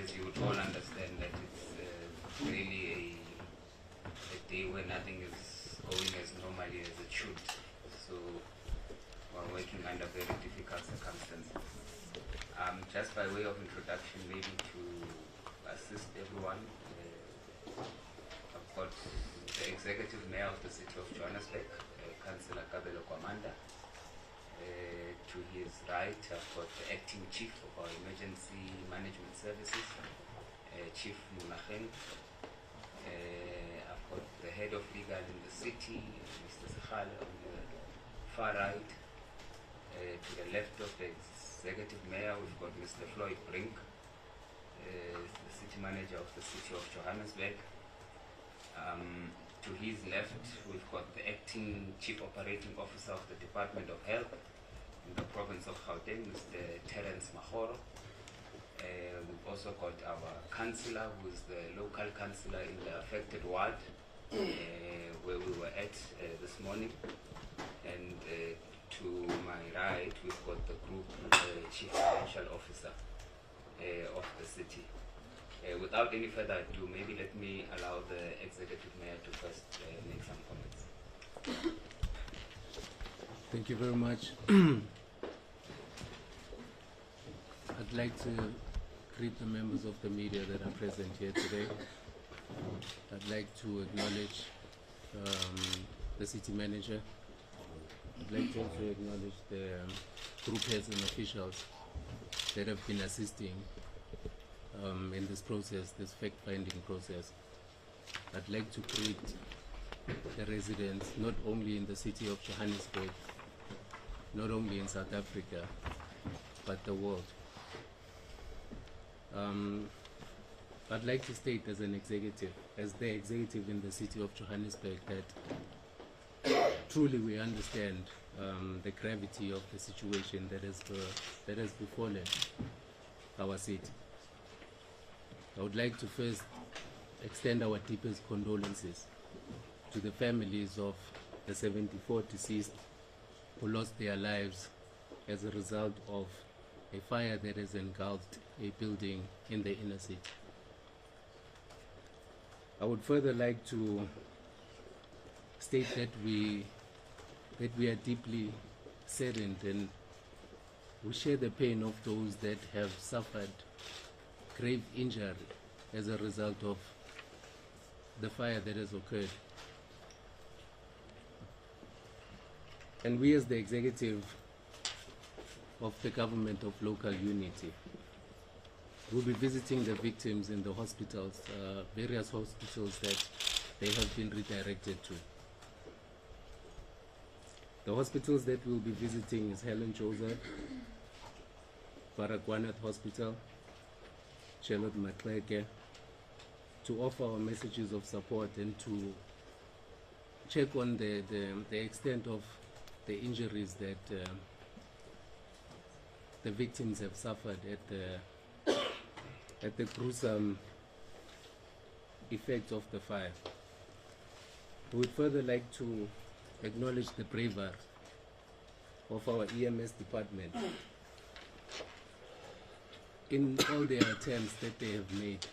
as you would all understand, that it's really a day where nothing is going as normally as it should. So we're working under very difficult circumstances. Just by way of introduction, maybe to assist everyone, I've got the Executive Mayor of the City of Johannesburg, Councillor Kabelo Kwamanda. To his right, I've got the Acting Chief of our Emergency Management Services, Chief Munacheng. I've got the Head of Legal in the City, Mr. Sekhale, on the far right. To the left of the Executive Mayor, we've got Mr. Floyd Brink, the City Manager of the City of Johannesburg. To his left, we've got the Acting Chief Operating Officer of the Department of Health in the province of Gauteng, Mr. Terence Mahoro. We've also got our councillor, who is the local councillor in the affected ward, where we were at this morning. And to my right, we've got the group Chief Financial Officer of the city. Without any further ado, maybe let me allow the Executive Mayor to first make some comments. Thank you very much. I'd like to greet the members of the media that are present here today. I'd like to acknowledge the city manager. I'd like to also acknowledge the group heads and officials that have been assisting in this process, this fact-finding process. I'd like to greet the residents, not only in the city of Johannesburg, not only in South Africa, but the world. I'd like to state as an executive, as the executive in the city of Johannesburg, that truly we understand the gravity of the situation that has befallen our city. I would like to first extend our deepest condolences to the families of the 74 deceased who lost their lives as a result of a fire that has engulfed a building in the inner city. I would further like to state that we are deeply saddened, and we share the pain of those that have suffered grave injury as a result of the fire that has occurred. And we, as the executive of the government of local unity, will be visiting the victims in the hospitals, various hospitals that they have been redirected to. The hospitals that we'll be visiting is Helen Joseph, Baragwanath Hospital, Charlotte Matleke, to offer our messages of support and to check on the extent of the injuries that the victims have suffered at the gruesome effects of the fire. We would further like to acknowledge the bravery of our EMS department in all their attempts that they have made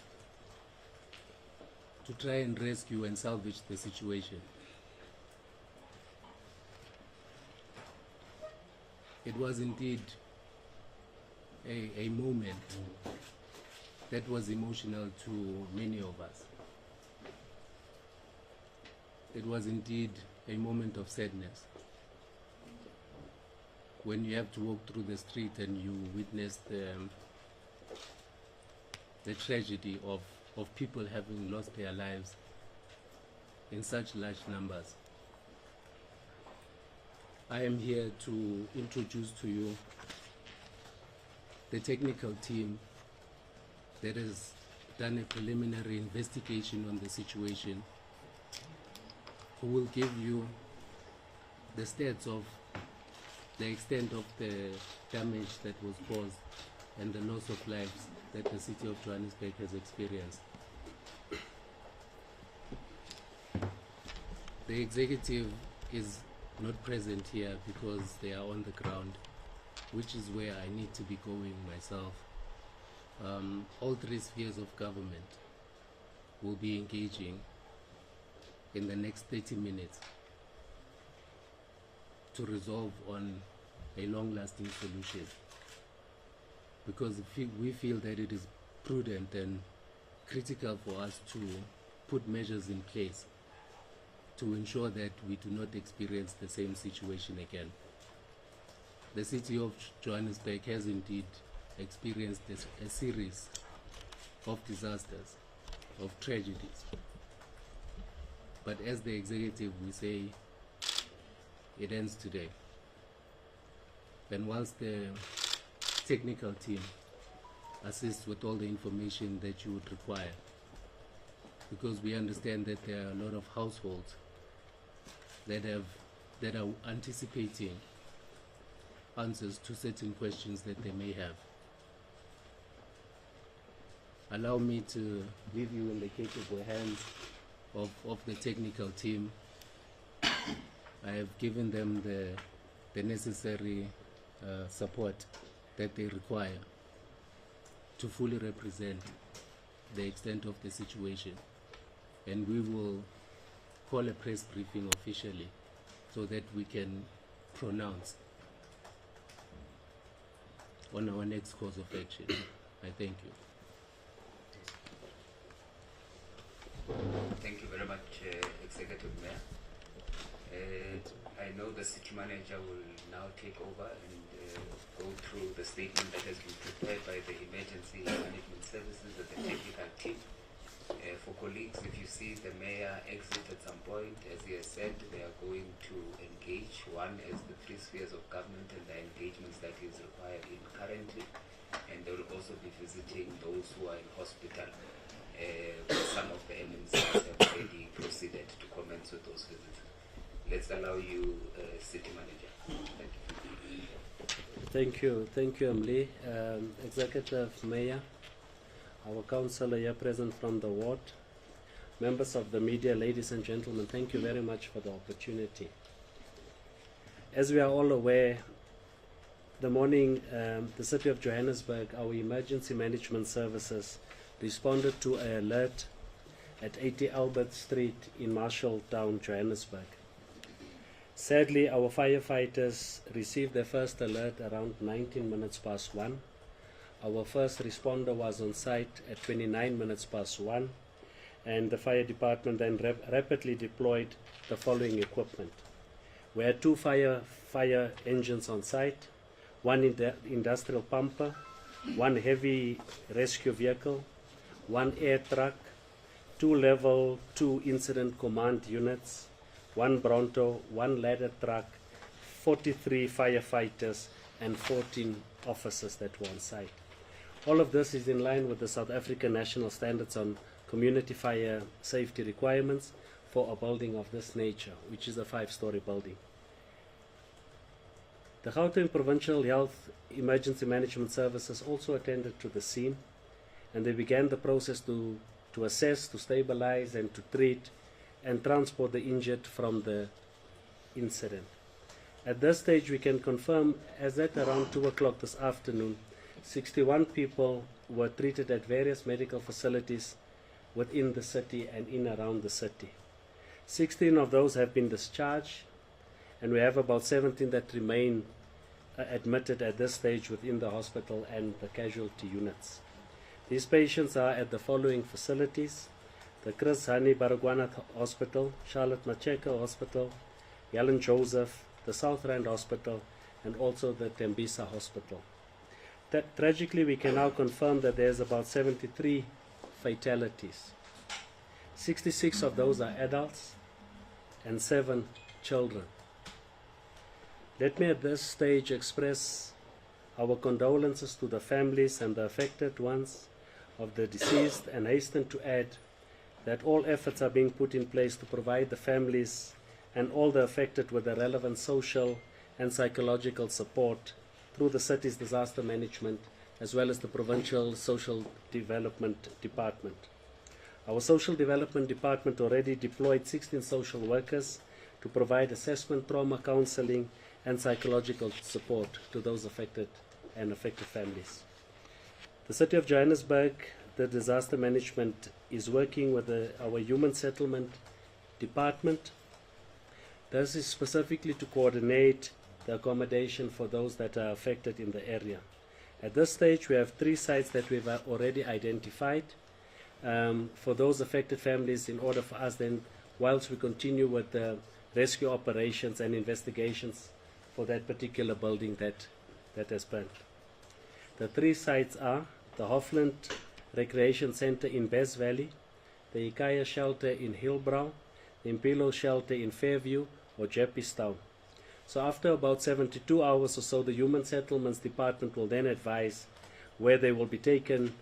to try and rescue and salvage the situation. It was indeed a moment that was emotional to many of us. It was indeed a moment of sadness when you have to walk through the street and you witness the tragedy of people having lost their lives in such large numbers. I am here to introduce to you the technical team that has done a preliminary investigation on the situation, who will give you the stats of the extent of the damage that was caused and the loss of lives that the city of Johannesburg has experienced. The executive is not present here because they are on the ground, which is where I need to be going myself all three spheres of government will be engaging in the next 30 minutes to resolve on a long-lasting solution, because we feel that it is prudent and critical for us to put measures in place to ensure that we do not experience the same situation again. The city of Johannesburg has indeed experienced a series of disasters, of tragedies. But as the executive, we say it ends today. And whilst the technical team assists with all the information that you would require, because we understand that there are a lot of households that are anticipating answers to certain questions that they may have. Allow me to leave you in the capable hands of the technical team. I have given them the necessary support that they require to fully represent the extent of the situation, and we will call a press briefing officially so that we can pronounce on our next course of action. I thank you. Thank you very much, Executive Mayor. I know the city manager will now take over and go through the statement that has been prepared by the emergency management services and the technical team. For colleagues, if you see the mayor exit at some point, as he has said, they are going to engage. One is the three spheres of government and the engagements that he is required in currently, and they will also be visiting those who are in hospital. Some of the MNCs have already proceeded to commence with those visits. Let's allow you, City Manager. Thank you. Thank you, Emily. Executive Mayor, our councillor here present from the ward, members of the media, ladies and gentlemen, thank you very much for the opportunity. As we are all aware, the morning, the city of Johannesburg, our emergency management services responded to an alert at 80 Albert Street in Marshalltown, Johannesburg. Sadly, our firefighters received their first alert around 19 minutes past 1. Our first responder was on site at 29 minutes past 1, and the fire department then rapidly deployed the following equipment. We had 2 fire engines on site, 1 industrial pumper, 1 heavy rescue vehicle, 1 air truck, 2 level 2 incident command units, 1 Bronto, 1 ladder truck, 43 firefighters, and 14 officers that were on site. All of this is in line with the South African National Standards on Community Fire Safety Requirements for a building of this nature, which is a 5-story building. The Gauteng Provincial Health Emergency Management Services also attended to the scene, and they began the process to assess, to stabilize, and to treat and transport the injured from the incident. At this stage, we can confirm, as at around 2 o'clock this afternoon, 61 people were treated at various medical facilities within the city and in around the city. 16 of those have been discharged, and we have about 17 that remain admitted at this stage within the hospital and the casualty units. These patients are at the following facilities: the Chris Hani Baragwanath Hospital, Charlotte Macheka Hospital, Helen Joseph, the South Rand Hospital, and also the Tembisa Hospital. Tragically, we can now confirm that there's about 73 fatalities. 66 of those are adults and 7 children. Let me at this stage express our condolences to the families and the affected ones of the deceased, and hasten to add that all efforts are being put in place to provide the families and all the affected with the relevant social and psychological support through the city's disaster management as well as the provincial social development department. Our social development department already deployed 16 social workers to provide assessment, trauma counseling, and psychological support to those affected and affected families. The City of Johannesburg, the disaster management, is working with our human settlement department. This is specifically to coordinate the accommodation for those that are affected in the area. At this stage, we have 3 sites that we've already identified for those affected families, in order for us then, whilst we continue with the rescue operations and investigations for that particular building that has burned. The 3 sites are the Hofland Recreation Center in Bess Valley, the Ikaya Shelter in Hillbrow, the Impilo Shelter in Fairview or Jeppestown. So after about 72 hours or so, the Human Settlements Department will then advise where they will be taken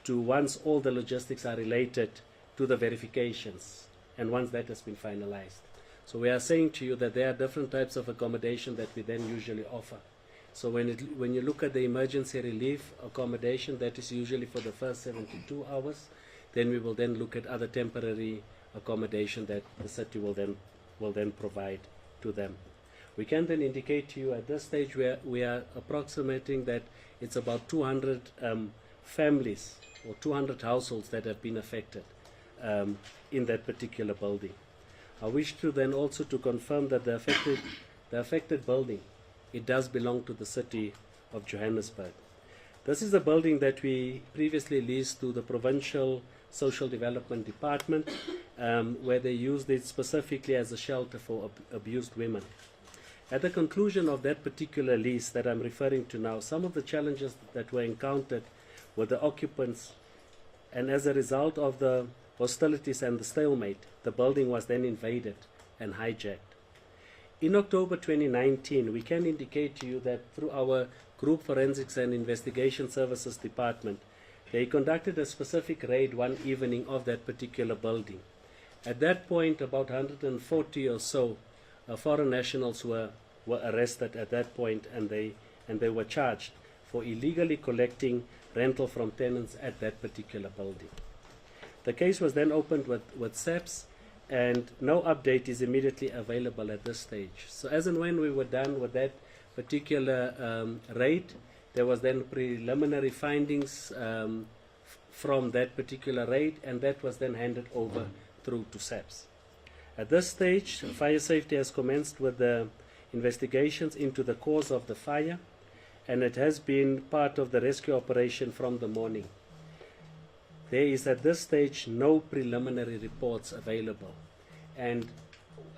to once all the logistics are related to the verifications and once that has been finalized. So we are saying to you that there are different types of accommodation that we then usually offer. So when you look at the emergency relief accommodation, that is usually for the first 72 hours. Then we will then look at other temporary accommodation that the city will then provide to them. We can then indicate to you at this stage we are approximating that it's about 200 families or 200 households that have been affected in that particular building. I wish to then also to confirm that the affected building, it does belong to the City of Johannesburg. This is a building that we previously leased to the Provincial Social Development Department, where they used it specifically as a shelter for abused women. At the conclusion of that particular lease that I'm referring to now, some of the challenges that were encountered with the occupants, and as a result of the hostilities and the stalemate, the building was then invaded and hijacked. In October 2019, we can indicate to you that through our Group Forensics and Investigation Services Department, they conducted a specific raid one evening of that particular building. At that point, about 140 or so foreign nationals were arrested at that point, and they were charged for illegally collecting rental from tenants at that particular building. The case was then opened with SAPS, and no update is immediately available at this stage. So as and when we were done with that particular raid, there was then preliminary findings from that particular raid, and that was then handed over through to SAPS. At this stage, fire safety has commenced with the investigations into the cause of the fire, and it has been part of the rescue operation from the morning. There is at this stage no preliminary reports available, and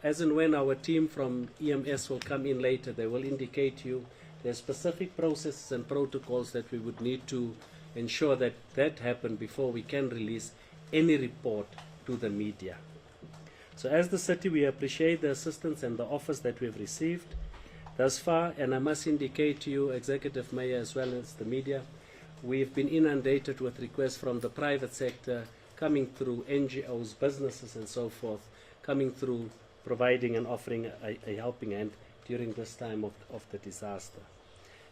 as and when our team from EMS will come in later, they will indicate to you there are specific processes and protocols that we would need to ensure that happen before we can release any report to the media. So as the city, we appreciate the assistance and the offers that we've received thus far, and I must indicate to you, Executive Mayor, as well as the media, we've been inundated with requests from the private sector coming through, NGOs, businesses and so forth, coming through, providing and offering a helping hand during this time of the disaster.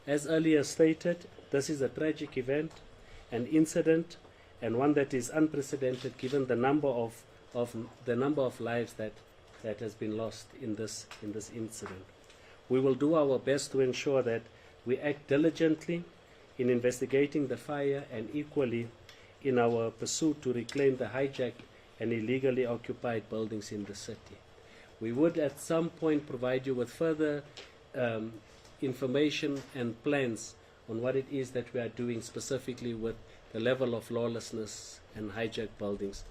As earlier stated, this is a tragic event, an incident, and one that is unprecedented given the number of lives that has been lost in this incident. We will do our best to ensure that we act diligently in investigating the fire and equally in our pursuit to reclaim the hijacked and illegally occupied buildings in the city. We would at some point provide you with further information and plans on what it is that we are doing specifically with the level of lawlessness and hijacked buildings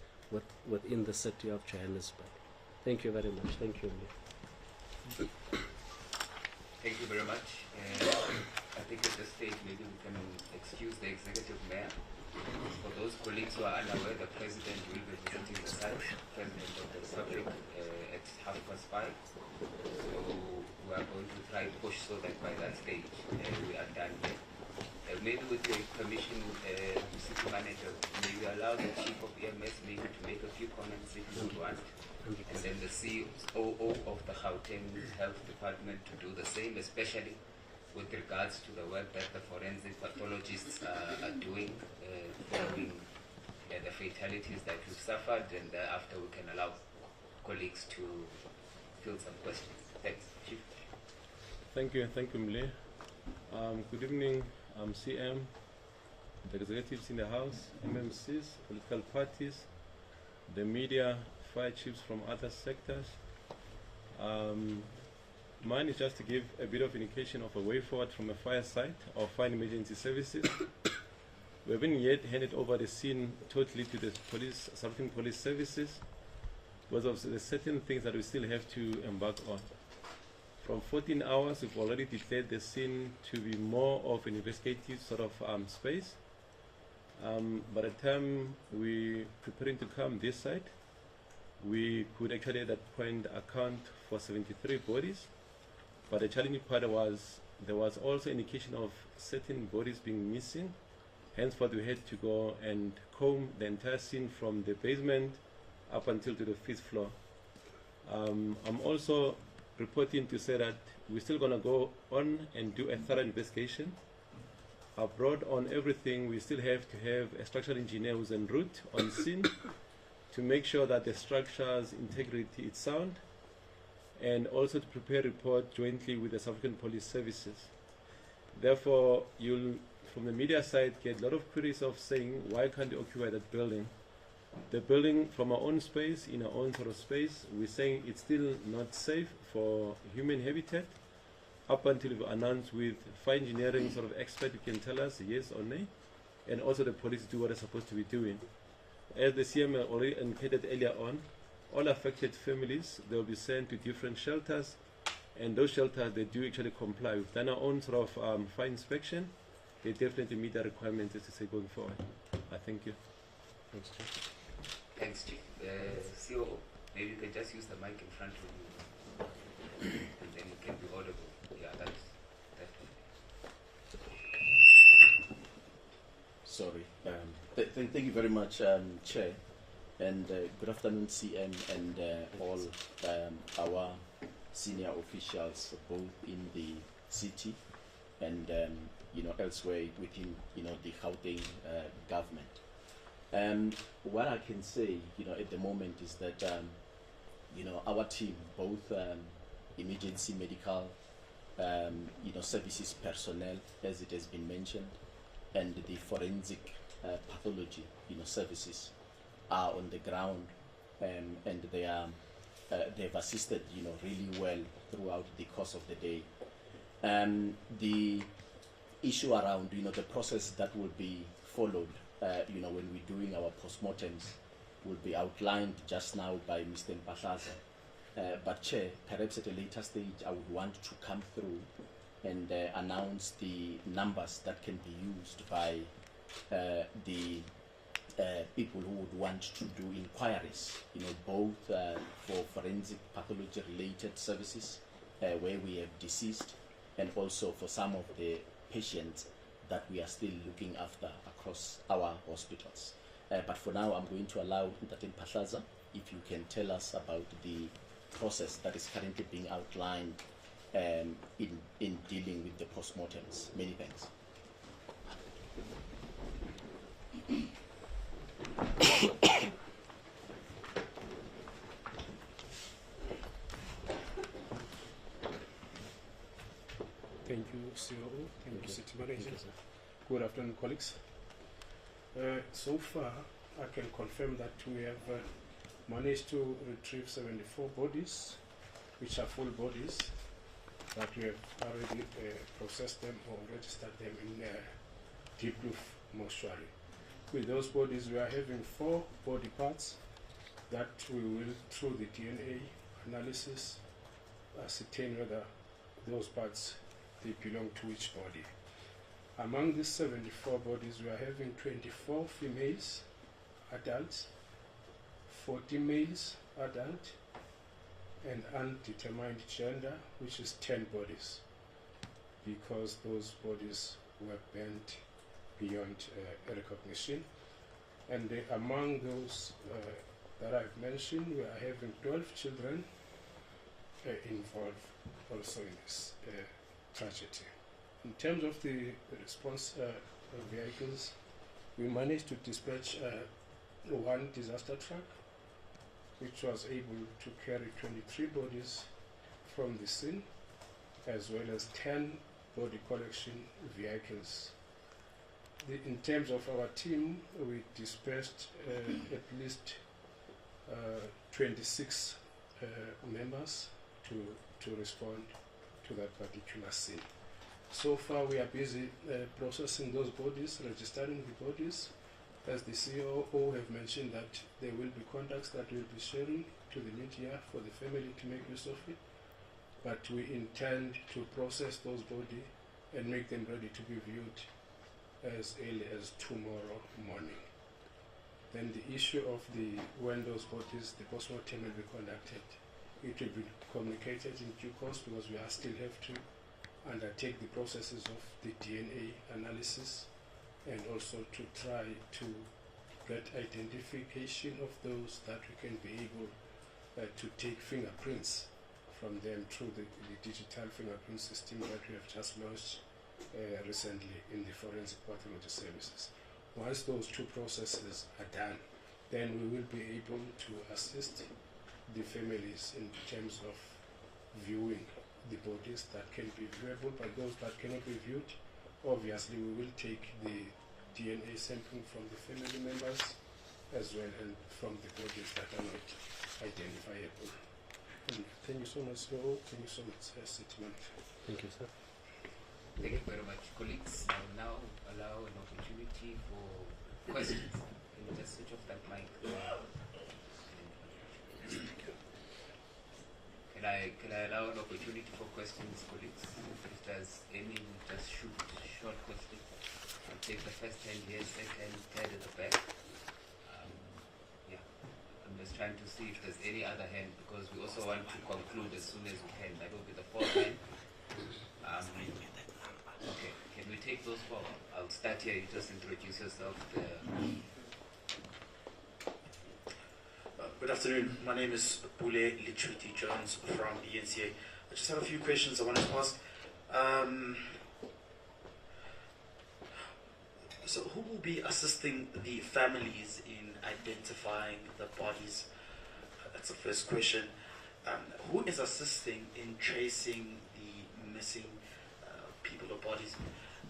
within the City of Johannesburg. Thank you very much. Thank you. Thank you very much. I think at this stage maybe we can excuse the Executive Mayor. For those colleagues who are unaware, the President will be visiting the site, President of the Republic, at 5:30. So we are going to try to push so that by that stage we are done here. Maybe with your permission, City Manager, may we allow the Chief of EMS maybe to make a few comments if you want, and then the COO of the Gauteng Health Department to do the same, especially with regards to the work that the forensic pathologists are doing following the fatalities that we've suffered, and after we can allow colleagues to field some questions. Thanks, Chief. Thank you, Mle. Good evening, CM, the executives in the House, MMCs, political parties, the media, fire chiefs from other sectors. Mine is just to give a bit of indication of a way forward from a fire site or fire emergency services. We haven't yet handed over the scene totally to the police, Southern Police Services, because of the certain things that we still have to embark on. From 14 hours, we've already declared the scene to be more of an investigative sort of space. By the time we preparing to come this side, we could actually at that point account for 73 bodies. But the challenging part was there was also indication of certain bodies being missing. Henceforth, we had to go and comb the entire scene from the basement up until to the 5th floor. I'm also reporting to say that we're still going to go on and do a thorough investigation. Abroad on everything, we still have to have a structural engineer who's en route on scene to make sure that the structure's integrity is sound, and also to prepare a report jointly with the South African Police Services. Therefore, you'll, from the media side, get a lot of queries of saying, why can't you occupy that building? The building, from our own space, in our own sort of space, we're saying it's still not safe for human habitat. Up until we've announced with fire engineering sort of expert who can tell us yes or nay, and also the police do what they're supposed to be doing. As the CM already indicated earlier on, all affected families, they'll be sent to different shelters, and those shelters, they do actually comply. We've done our own sort of fire inspection. They definitely meet the requirements, as to say, going forward. I thank you. Thanks, Chief. Thanks, Chief. COO, maybe you can just use the mic in front of you, and then it can be audible. Yeah, that's Sorry. Thank you very much, Chair, and good afternoon, CM, and all our senior officials, both in the city and elsewhere within the Gauteng government. What I can say at the moment is that our team, both emergency medical services personnel, as it has been mentioned, and the forensic pathology services are on the ground, and they've assisted really well throughout the course of the day. The issue around the process that will be followed when we're doing our postmortems will be outlined just now by Mr. Mpahlaza. But Chair, perhaps at a later stage I would want to come through and announce the numbers that can be used by the people who would want to do inquiries, both for forensic pathology related services where we have deceased, and also for some of the patients that we are still looking after across our hospitals. But for now, I'm going to allow Mr. Mpahlaza, if you can tell us about the process that is currently being outlined in dealing with the postmortems. Many thanks. Thank you, COO. Thank you, City Manager. Good afternoon, colleagues. So far, I can confirm that we have managed to retrieve 74 bodies, which are full bodies, that we have already processed them or registered them in Deep Roof Mortuary. With those bodies, we are having 4 body parts that we will, through the DNA analysis, ascertain whether those parts they belong to which body. Among these 74 bodies, we are having 24 females, adults, 40 males, adult, and undetermined gender, which is 10 bodies, because those bodies were burnt beyond recognition. And among those that I've mentioned, we are having 12 children involved also in this tragedy. In terms of the response vehicles, we managed to dispatch one disaster truck, which was able to carry 23 bodies from the scene, as well as 10 body collection vehicles in terms of our team, we dispersed at least 26 members to respond to that particular scene. So far, we are busy processing those bodies, registering the bodies. As the COO have mentioned, that there will be contacts that we'll be sharing to the media for the family to make use of it. But we intend to process those bodies and make them ready to be viewed as early as tomorrow morning. Then the issue of when those bodies, the postmortem will be conducted, it will be communicated in due course, because we still have to undertake the processes of the DNA analysis and also to try to get identification of those that we can be able to take fingerprints from them through the digital fingerprint system that we have just launched recently in the forensic pathology services. Once those two processes are done, then we will be able to assist the families in terms of viewing the bodies that can be viewable. But those that cannot be viewed, obviously we will take the DNA sampling from the family members as well, and from the bodies that are not identifiable. And thank you so much, CEO. Thank you so much, City Manager. Thank you, sir. Thank you very much, colleagues. I will now allow an opportunity for questions. Can you just switch off that mic? Can I allow an opportunity for questions, colleagues? If there's any, just shoot short questions. I'll take the first hand here, second, third at the back. Yeah, I'm just trying to see if there's any other hand, because we also want to conclude as soon as we can. That will be the fourth hand. Okay, can we take those forward? I'll start here. You just introduce yourself. Good afternoon. My name is Bule Litruti Jones from ENCA. I just have a few questions I wanted to ask. So who will be assisting the families in identifying the bodies? That's the first question. Who is assisting in tracing the missing people or bodies?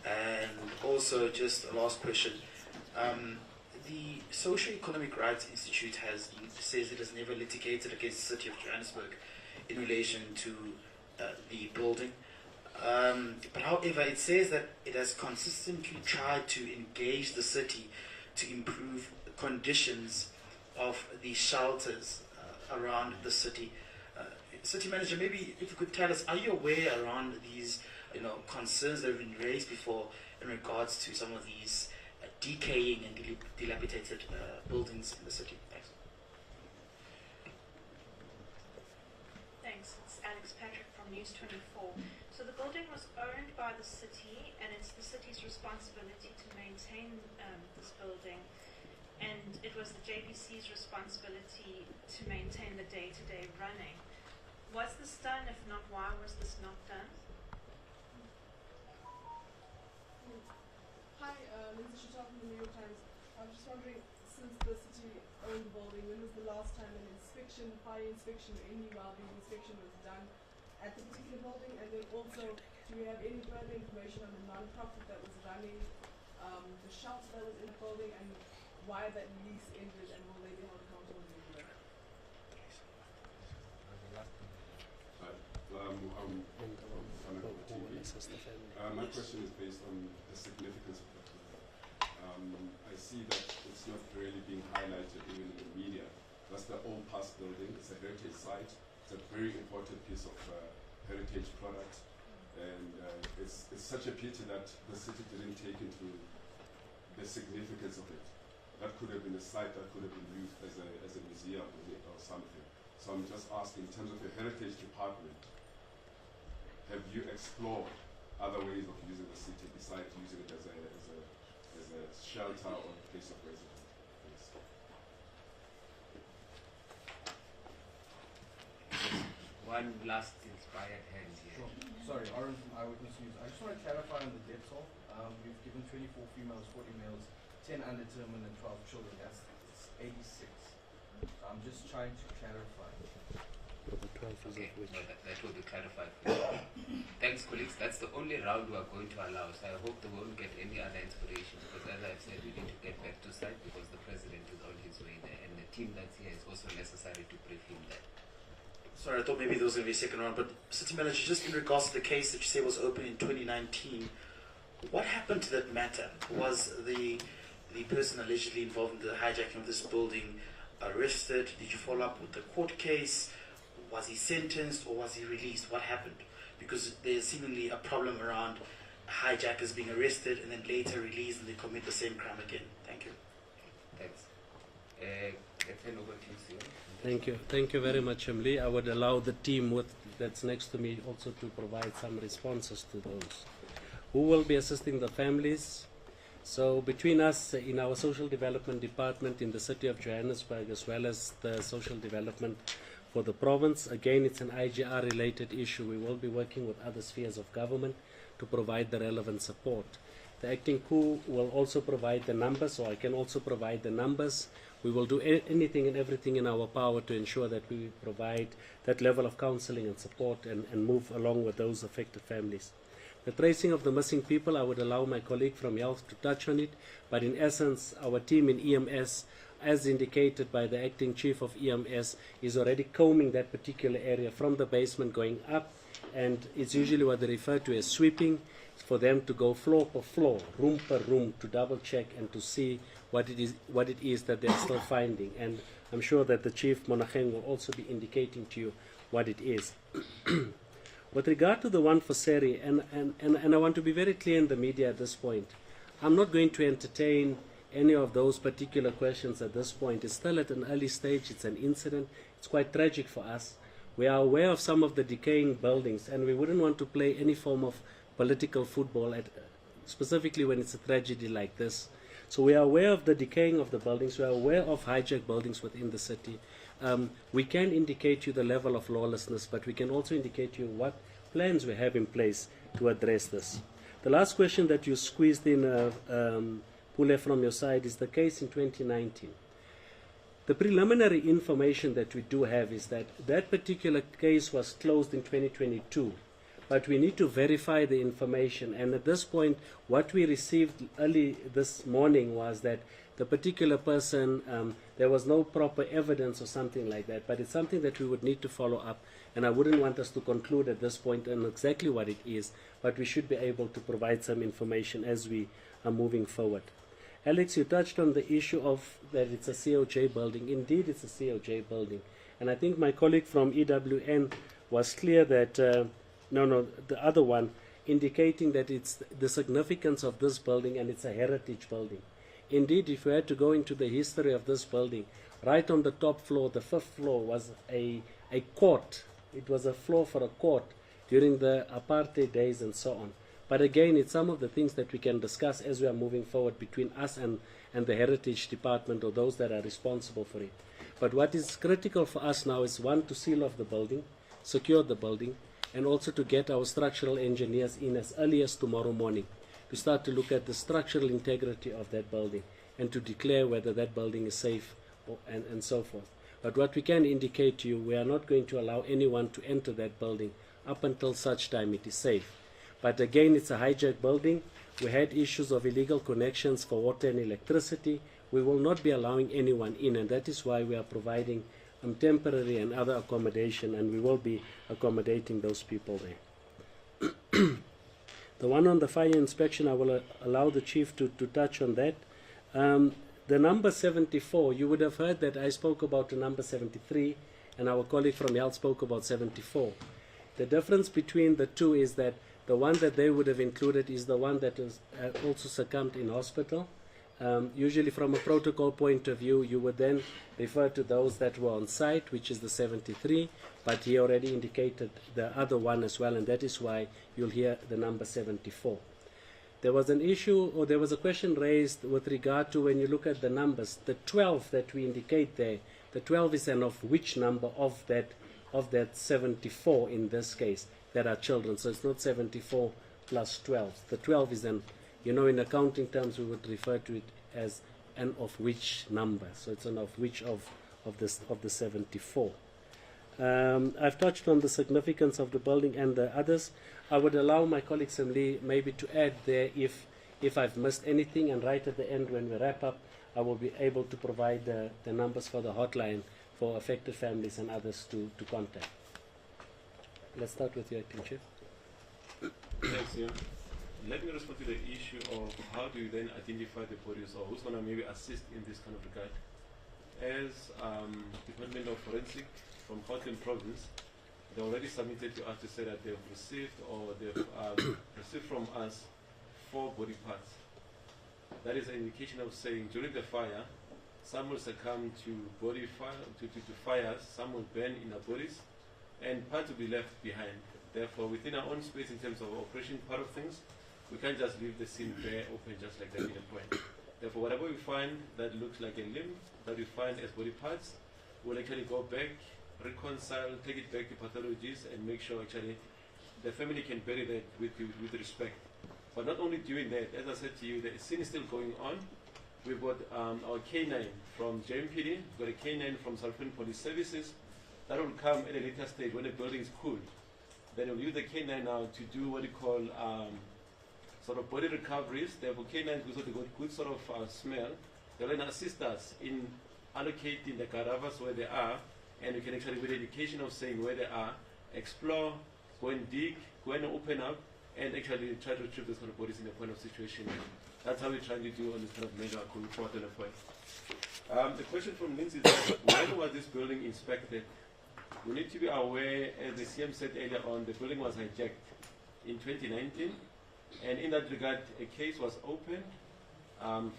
And also, just a last question. The Socio-Economic Rights Institute says it has never litigated against the City of Johannesburg in relation to the building. But however, it says that it has consistently tried to engage the city to improve the conditions of the shelters around the city. City Manager, maybe if you could tell us, are you aware around these concerns that have been raised before in regards to some of these decaying and dilapidated buildings in the city? Thanks. Thanks. It's Alex Patrick from News 24. So the building was owned by the city, and it's the city's responsibility to maintain this building. And it was the JPC's responsibility to maintain the day-to-day running. Was this done? If not, why was this not done? Hi, Lindsay Shutar from the New York Times. I was just wondering, since the city owned the building, when was the last time an inspection, fire inspection, or any well-being inspection was done at the particular building? And then also, do we have any further information on the non-profit that was running the shelter that was in the building, and why that lease ended, and will they be held accountable in the work? My question is based on the significance of the building. I see that it's not really being highlighted even in the media. That's the old past building. It's a heritage site. It's a very important piece of heritage product, and it's such a pity that the city didn't take into the significance of it. That could have been a site that could have been used as a museum or something. So I'm just asking, in terms of the heritage department, have you explored other ways of using the city besides using it as a shelter or a place of residence? One last inspired hand here. Sure. Sorry, Aaron from Eyewitness News. I just want to clarify on the death toll. We've given 24 females, 40 males, 10 undetermined, and 12 children. That's 86. So I'm just trying to clarify. The 12 is Okay, of which. no, that will be clarified. Thanks, colleagues. That's the only round we are going to allow. So I hope they won't get any other inspiration because, as I've said, we need to get back to site because the president is on his way there, and the team that's here is also necessary to brief him there. Sorry, I thought maybe there was going to be a second round, but City Manager, just in regards to the case that you say was opened in 2019, what happened to that matter? Was the person allegedly involved in the hijacking of this building arrested? Did you follow up with the court case? Was he sentenced or was he released? What happened? Because there's seemingly a problem around hijackers being arrested and then later released and they commit the same crime again. Thank you. Thanks. Let's hand over to you, Sion. Thank you very much, Emily. I would allow the team that's next to me also to provide some responses to those. Who will be assisting the families? So between us in our social development department in the city of Johannesburg as well as the social development for the province, again it's an IGR related issue. We will be working with other spheres of government to provide the relevant support. The acting coup will also provide the numbers, so I can also provide the numbers. We will do anything and everything in our power to ensure that we provide that level of counseling and support and move along with those affected families. The tracing of the missing people, I would allow my colleague from Health to touch on it, but in essence, our team in EMS, as indicated by the acting chief of EMS, is already combing that particular area from the basement going up, and it's usually what they refer to as sweeping, for them to go floor per floor, room per room, to double check and to see what it is that they're still finding. And I'm sure that the Chief Monageng will also be indicating to you what it is. With regard to the one for Seri, and I want to be very clear in the media at this point, I'm not going to entertain any of those particular questions at this point. It's still at an early stage. It's an incident. It's quite tragic for us. We are aware of some of the decaying buildings, and we wouldn't want to play any form of political football, specifically when it's a tragedy like this. So we are aware of the decaying of the buildings. We are aware of hijacked buildings within the city. We can indicate you the level of lawlessness, but we can also indicate you what plans we have in place to address this. The last question that you squeezed in, Pule, from your side, is the case in 2019. The preliminary information that we do have is that that particular case was closed in 2022, but we need to verify the information. And at this point, what we received early this morning was that the particular person, there was no proper evidence or something like that, but it's something that we would need to follow up, and I wouldn't want us to conclude at this point on exactly what it is, but we should be able to provide some information as we are moving forward. Alex, you touched on the issue of that it's a COJ building. Indeed, it's a COJ building, and I think my colleague from EWN was clear that, the other one, indicating that it's the significance of this building and it's a heritage building. Indeed, if we had to go into the history of this building, right on the top floor, the 5th floor, was a court. It was a floor for a court during the apartheid days and so on. But again, it's some of the things that we can discuss as we are moving forward between us and the Heritage Department or those that are responsible for it. But what is critical for us now is, one, to seal off the building, secure the building, and also to get our structural engineers in as early as tomorrow morning to start to look at the structural integrity of that building and to declare whether that building is safe and so forth. But what we can indicate to you, we are not going to allow anyone to enter that building up until such time it is safe. But again, it's a hijacked building. We had issues of illegal connections for water and electricity. We will not be allowing anyone in, and that is why we are providing temporary and other accommodation, and we will be accommodating those people there. The one on the fire inspection, I will allow the chief to touch on that. The number 74, you would have heard that I spoke about the number 73, and our colleague from Health spoke about 74. The difference between the two is that the one that they would have included is the one that is also succumbed in hospital. Usually from a protocol point of view, you would then refer to those that were on site, which is the 73, but he already indicated the other one as well, and that is why you'll hear the number 74. There was an issue, or there was a question raised with regard to, when you look at the numbers, the 12 that we indicate there, the 12 is an of which number of that 74 in this case that are children. So it's not 74 plus 12. The 12 is an, in accounting terms we would refer to it as an of which number. So it's an of which of the 74. I've touched on the significance of the building and the others. I would allow my colleague Sam Lee maybe to add there if I've missed anything, and right at the end when we wrap up, I will be able to provide the numbers for the hotline for affected families and others to contact. Let's start with you, Acting Chief. Thanks, Ian. Let me respond to the issue of how do you then identify the bodies, or who's going to maybe assist in this kind of regard. As Department of Forensic from Gauteng Province, they already submitted to us to say that they've received or they've received from us 4 body parts. That is an indication of saying during the fire, some will succumb to body fire, to fires, some will burn in their bodies, and parts will be left behind. Therefore, within our own space in terms of operation part of things, we can't just leave the scene bare open just like that in a point. Therefore, whatever we find that looks like a limb, that we find as body parts, we'll actually go back, reconcile, take it back to pathologies, and make sure actually the family can bury that with respect. But not only doing that, as I said to you, the scene is still going on. We've got our K9 from JMPD, we've got a K9 from South African Police Services. That will come at a later stage when the building is cooled. Then we'll use the K9 now to do what we call sort of body recoveries. Therefore, K9 because they got good sort of smell. They'll then assist us in allocating the cadavers where they are, and we can actually, with education of saying where they are, explore, go and dig, go and open up, and actually try to retrieve those kind of bodies in a point of situation. That's how we're trying to do on this kind of measure going forward on the point. The question from Lindsay is that when was this building inspected? We need to be aware, as the CM said earlier on, the building was hijacked in 2019, and in that regard, a case was opened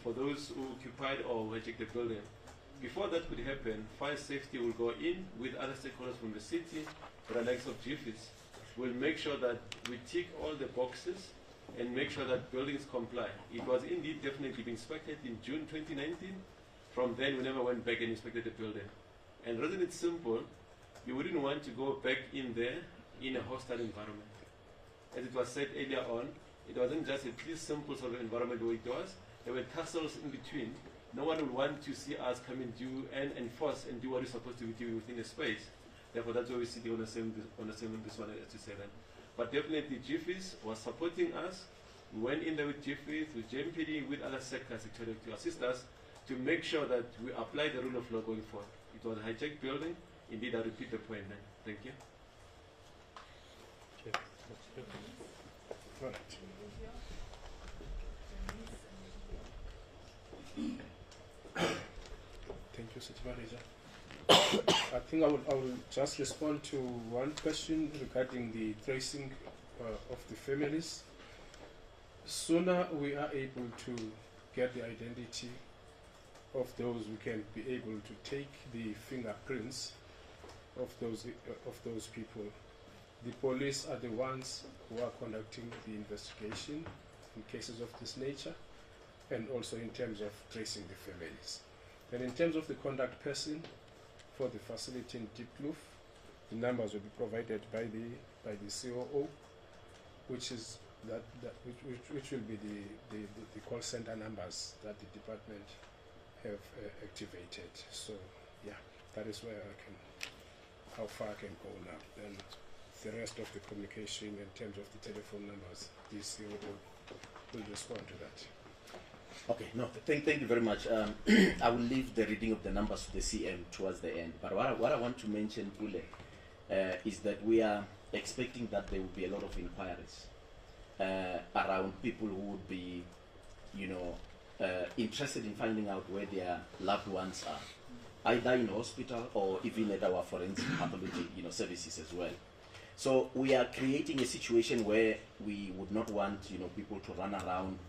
for those who occupied or hijacked the building. Before that could happen, fire safety will go in with other stakeholders from the city, the likes of GFIS. We'll make sure that we tick all the boxes and make sure that buildings comply. It was indeed definitely inspected in June 2019. From then, we never went back and inspected the building. And the reason it's simple, you wouldn't want to go back in there in a hostile environment. As it was said earlier on, it wasn't just a clear, simple sort of environment where it was. There were tussles in between. No one would want to see us come and do and enforce and do what we're supposed to do within a space. Therefore, that's why we see on the same this one as to say that. But definitely, GFIS was supporting us. We went in there with GFIS, with JMPD, with other sectors actually to assist us to make sure that we apply the rule of law going forward. It was a hijacked building. Indeed, I repeat the point then. Thank you. Right. Thank you, City Manager. I think I will just respond to one question regarding the tracing of the families. Sooner we are able to get the identity of those, we can be able to take the fingerprints of those people. The police are the ones who are conducting the investigation in cases of this nature, and also in terms of tracing the families. And in terms of the contact person for the facility in Deep Kloof, the numbers will be provided by the COO, which will be the call center numbers that the department have activated. So yeah, that is where how far I can go now. Then the rest of the communication in terms of the telephone numbers, the COO will respond to that. Okay, no, thank you very much. I will leave the reading of the numbers to the CM towards the end. But what I want to mention, Ule, is that we are expecting that there will be a lot of inquiries around people who would be, interested in finding out where their loved ones are, either in hospital or even at our forensic pathology, services as well. So we are creating a situation where we would not want, people to run around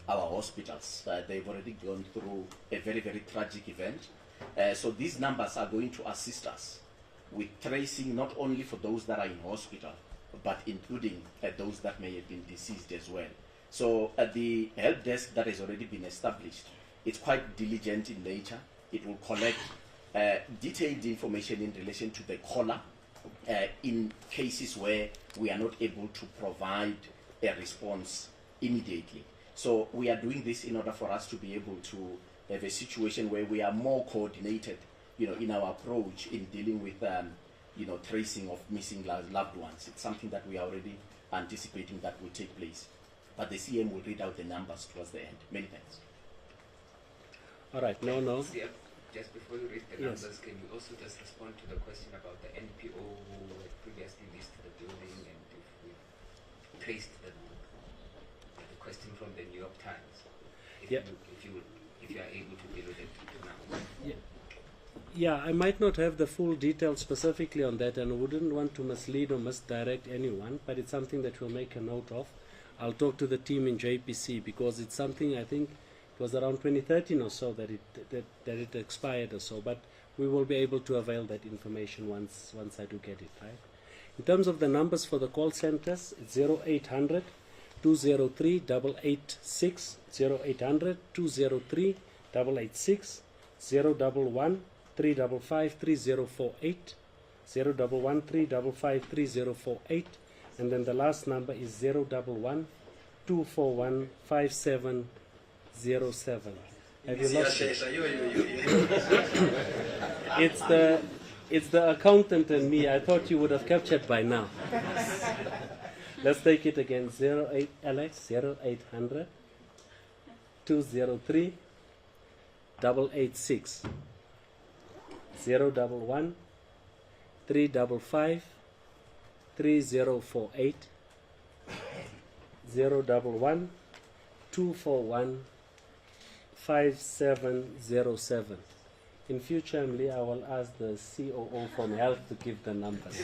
our hospitals. They've already gone through a very, very tragic event. So these numbers are going to assist us with tracing not only for those that are in hospital, but including those that may have been deceased as well. So the help desk that has already been established, it's quite diligent in nature. It will collect detailed information in relation to the caller in cases where we are not able to provide a response immediately. So we are doing this in order for us to be able to have a situation where we are more coordinated, in our approach in dealing with tracing of missing loved ones. It's something that we are already anticipating that will take place. But the CM will read out the numbers towards the end. Many thanks. All right, no. Yeah, just before you read the Yes. numbers, can you also just respond to the question about the NPO who had previously leased the building and if we traced the question from the New York Times? If Yeah. if you are able to deal with it now. Yeah, I might not have the full details specifically on that and wouldn't want to mislead or misdirect anyone, but it's something that we'll make a note of. I'll talk to the team in JPC because it's something I think it was around 2013 or so that it expired or so, but we will be able to avail that information once I do get it, right? In terms of the numbers for the call centers, it's 0800 203 886, 0800 203 886, 011 355 3048, 011 355 3048, and then the last number is 011 241 5707. Have you lost it? It's the accountant and me. I thought you would have captured by now. Let's take it again. 0800 203 886, 011 355 3048, 011 241 5707. In future, Emily, I will ask the COO from Health to give the numbers.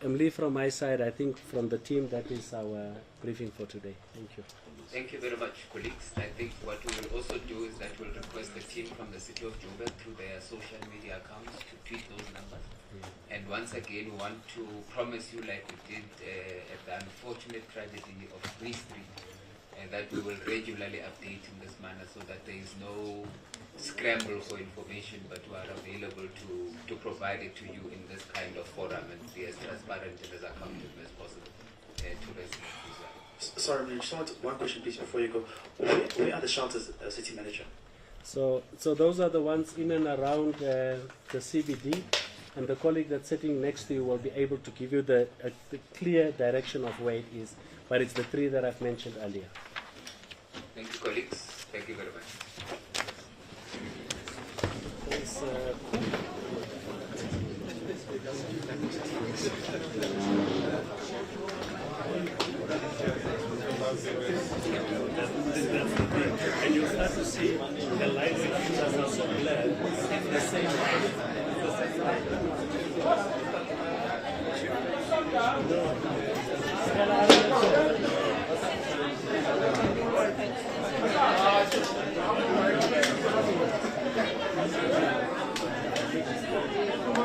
Emily, from my side, I think from the team, that is our briefing for today. Thank you. Thank you very much, colleagues. I think what we will also do is that we'll request the team from the City of Joburg through their social media accounts to tweet those numbers. And once again, we want to promise you, like we did at the unfortunate tragedy of Bree Street, that we will regularly update in this manner so that there is no scramble for information, but we are available to provide it to you in this kind of forum and be as transparent and as accountable as possible to residents. Sorry, man, just want one question, please, before you go. Where are the shelters, City Manager? So those are the ones in and around the CBD, and the colleague that's sitting next to you will be able to give you the clear direction of where it is. But it's the three that I've mentioned earlier. Thank you, colleagues. Thank you very much. Thanks, and you start to see the lights are so blurred. It's the same light. It's the same light.